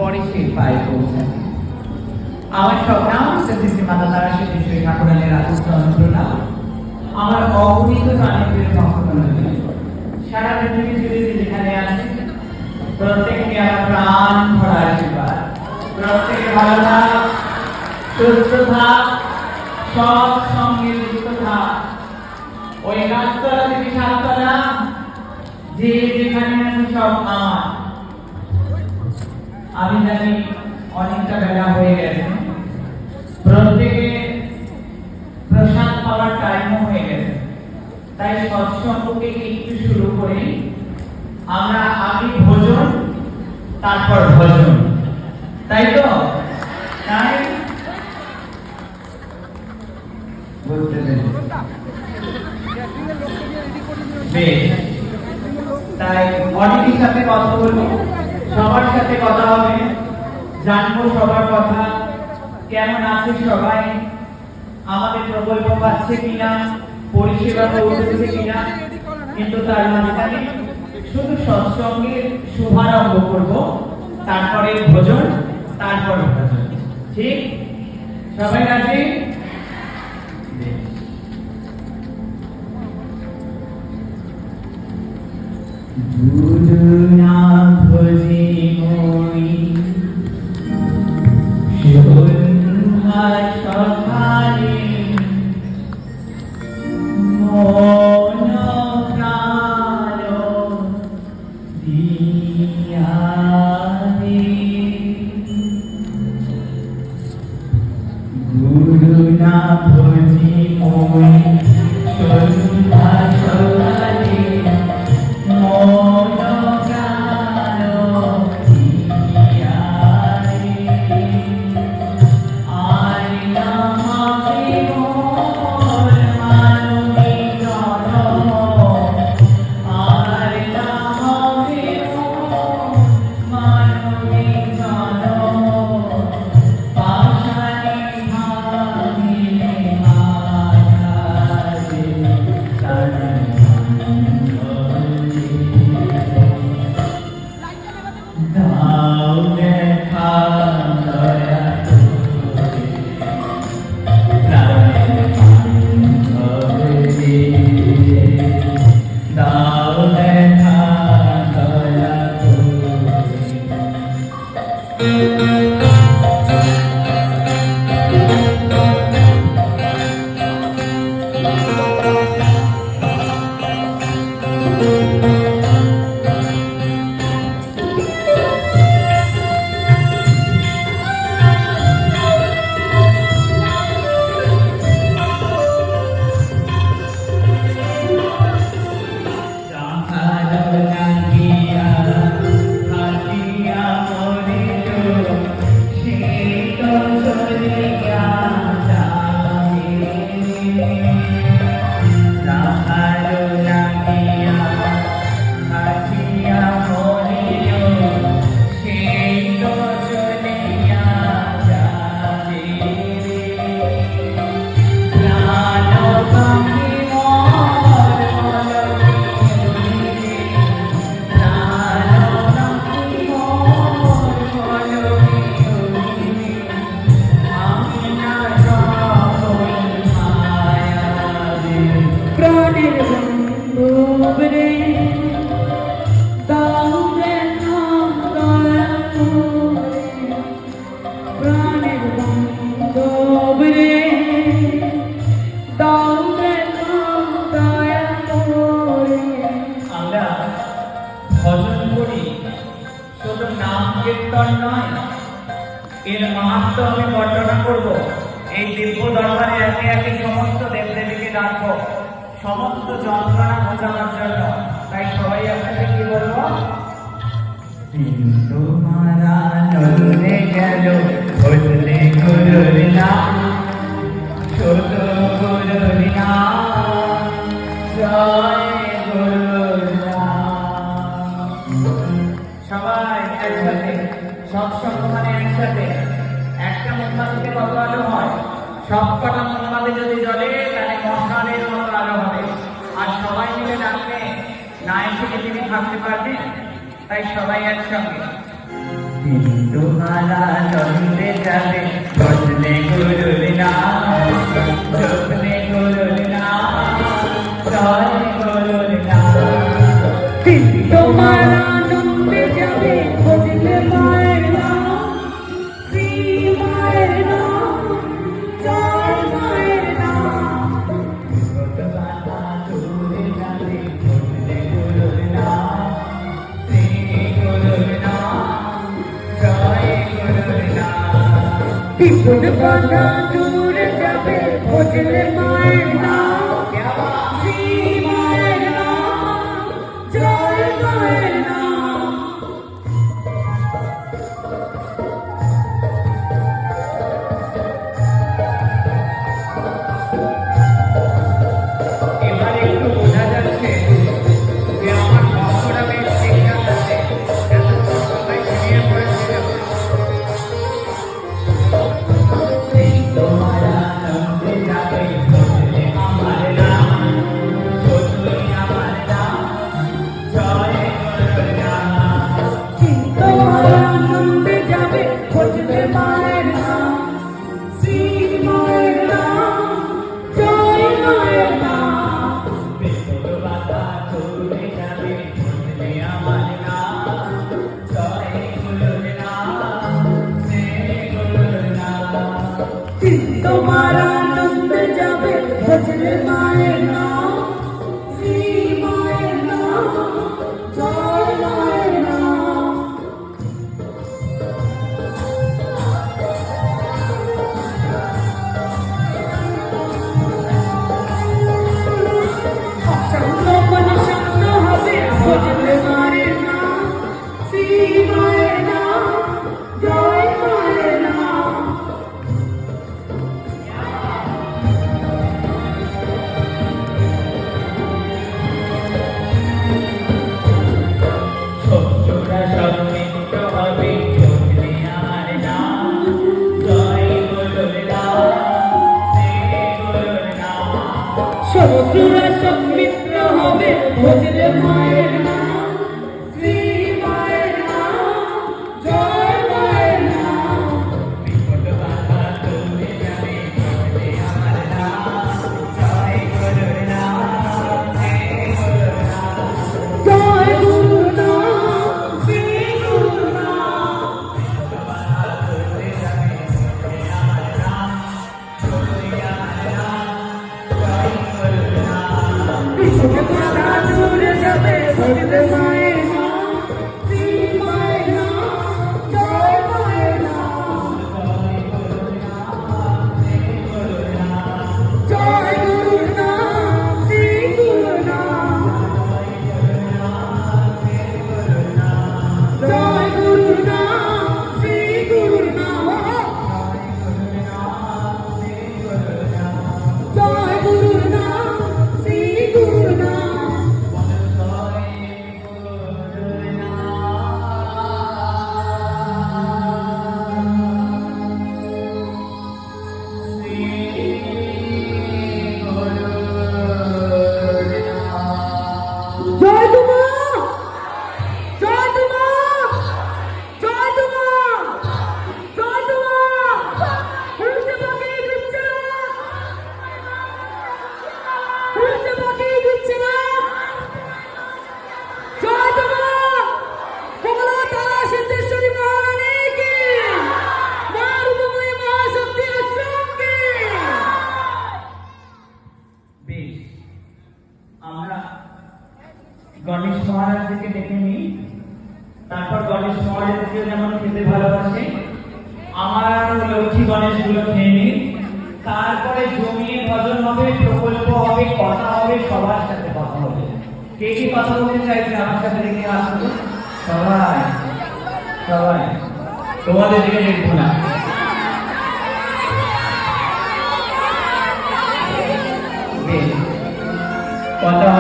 পরে সে পায়ে পৌঁছাবে। আমার সব নাম শ্রী মাতা তারা সিদ্ধেশ্বরী ঠাকুরানের রাজস্ব অনুপ্রেরণা। আমার অগণিত প্রাণীদের ভক্তগণ সারা পৃথিবী জুড়ে যেখানে আছে প্রত্যেককে আমার প্রাণ ভরা আশীর্বাদ, প্রত্যেকে ভালো থাক, সুস্থ থাক, সব সঙ্গে যুক্ত থাক। ওই গাছতলা থেকে সাততলা যে যেখানে আছে সব আমার। আমি জানি অনেকটা বেলা হয়ে গেছে, প্রত্যেকে প্রসাদ পাওয়ার টাইমও হয়ে গেছে, তাই সৎসঙ্গকে একটু শুরু করে আমরা আগে ভোজন তারপর ভজন, তাই তো? তাই বলতে তাই অনেকের সাথে কথা বলবো, সবার সাথে কথা হবে, জানবো সবার কথা, কেমন আছে সবাই, আমাদের প্রকল্প পাচ্ছে কিনা, পরিষেবা পৌঁছেছে কিনা। কিন্তু তার মাঝখানে শুধু সৎসঙ্গের শুভারম্ভ করব, তারপরে ভোজন, তারপর ভোজন। ঠিক? সবাই রাজি? দুধনা ভজি মই সন্ধ্যা সকালে মন প্রাণ দিয়া দে। দুধনা ভজি মই সন্ধ্যা সকালে এর মাহাত্ম আমি বর্ণনা করব। এই দিব্য দরবারে একে একে সমস্ত দেবদেবীকে ডাকবো সমস্ত যন্ত্রণা বোঝানোর জন্য। তাই সবাই একসাথে কি বলবো? তোমারা নদনে গেল ভজলে গুরুর নাম, ছোট গুরুর নাম, জয় গুরুর নাম। সবাই একসাথে, সৎসঙ্গ মানে একসাথে। একটা মোমবাতিতে কত আলো হয়? সবকটা মোমবাতি যদি জ্বলে তাহলে মশালের মতো আলো হবে। আর সবাই মিলে ডাকলে না এসে তিনি থাকতে পারবে। তাই সবাই একসঙ্গে तुम्हारा नंदे जावे भजने गुरुर नाम जपने गुरुर नाम गाने गुरुर नाम तुम्हारा नंदे जावे भजने मायर नाम श्री मायर नाम जय मायर नाम तुम्हारा दूर जावे भजने गुरुर नाम श्री गुरुर नाम जय गुरुर नाम विपुल बाधा दूर जावे भजने मायर नाम श्री मायर नाम जय मायर नाम এবার একটু বোঝা যাচ্ছে যে আমার ভক্তরা বেশ ঠিকঠাক আছে এতক্ষণ সবাই ঘুমিয়ে পড়েছিল তোমারা নন্দে যাবে ভজনে আমার নাম ভজনে আমার নাম জয় গুরুর নাম तुम्हारा नंदे जावे भजने मायर नाम श्री मायर नाम जय मायर नाम বিপদ বাধা দূরে যাবে ভজনে আমার নাম জয় গুরুর নাম জয় গুরুর নাম तुम्हारा नंदे जावे भजने मायर नाम श्री मायर नाम जय मायर नाम शांत मन शांत হবে ভজনে মায়ের নাম শ্রী মায়ের নাম জয় মায়ের নাম শত্রুরা সব মিত্র হবে ভজনে আমার নাম জয় গুরুর নাম জয় গুরুর নাম শত্রুরা সব মিত্র হবে ভজনে মায়ের নাম শ্রী মায়ের নাম জয় মায়ের নাম বিপদ বাধা দূরে যাবে ভজনে আমার নাম জয় গুরুর নাম জয় গুরুর নাম জয় গুরু নাম শ্রী গুরু নাম দূরে যাবে ভজনে আমার নাম জয় আমার নাম জয় গুরুর নাম বিশুদ্ধ বাধা দূরে যাবে ভজনে মায়ের নাম শ্রী মায়ের নাম জয় মায়ের নাম জয় গুরু নাম শ্রী গুরু নাম জয় গুরু নাম শ্রী গুরু নাম জয় গুরু নাম শ্রী গুরু নাম জয় তোমা জয় তোমা জয় তোমা জয় তোমা উড়ছে পাখি দিচ্ছে না উড়ছে পাখি দিচ্ছে না জয় তোমা বলো তারা সিদ্ধেশ্বরী মহারানী কি মা রূপময়ী মহাশক্তি আশ্রম কি বেশ আমরা গণেশ মহারাজকে ডেকে নিই তারপর গণেশ মহারাজকে যেমন খেতে ভালোবাসে আমার লক্ষ্মী গণেশ গুলো খেয়ে নিই তারপরে জমিয়ে ভজন হবে প্রকল্প হবে কথা হবে সবার সাথে কথা হবে কে কি কথা বলতে চাইছে আমার সাথে দেখে আসবো সবাই সবাই তোমাদের দিকে দেখবো না বেশ কথা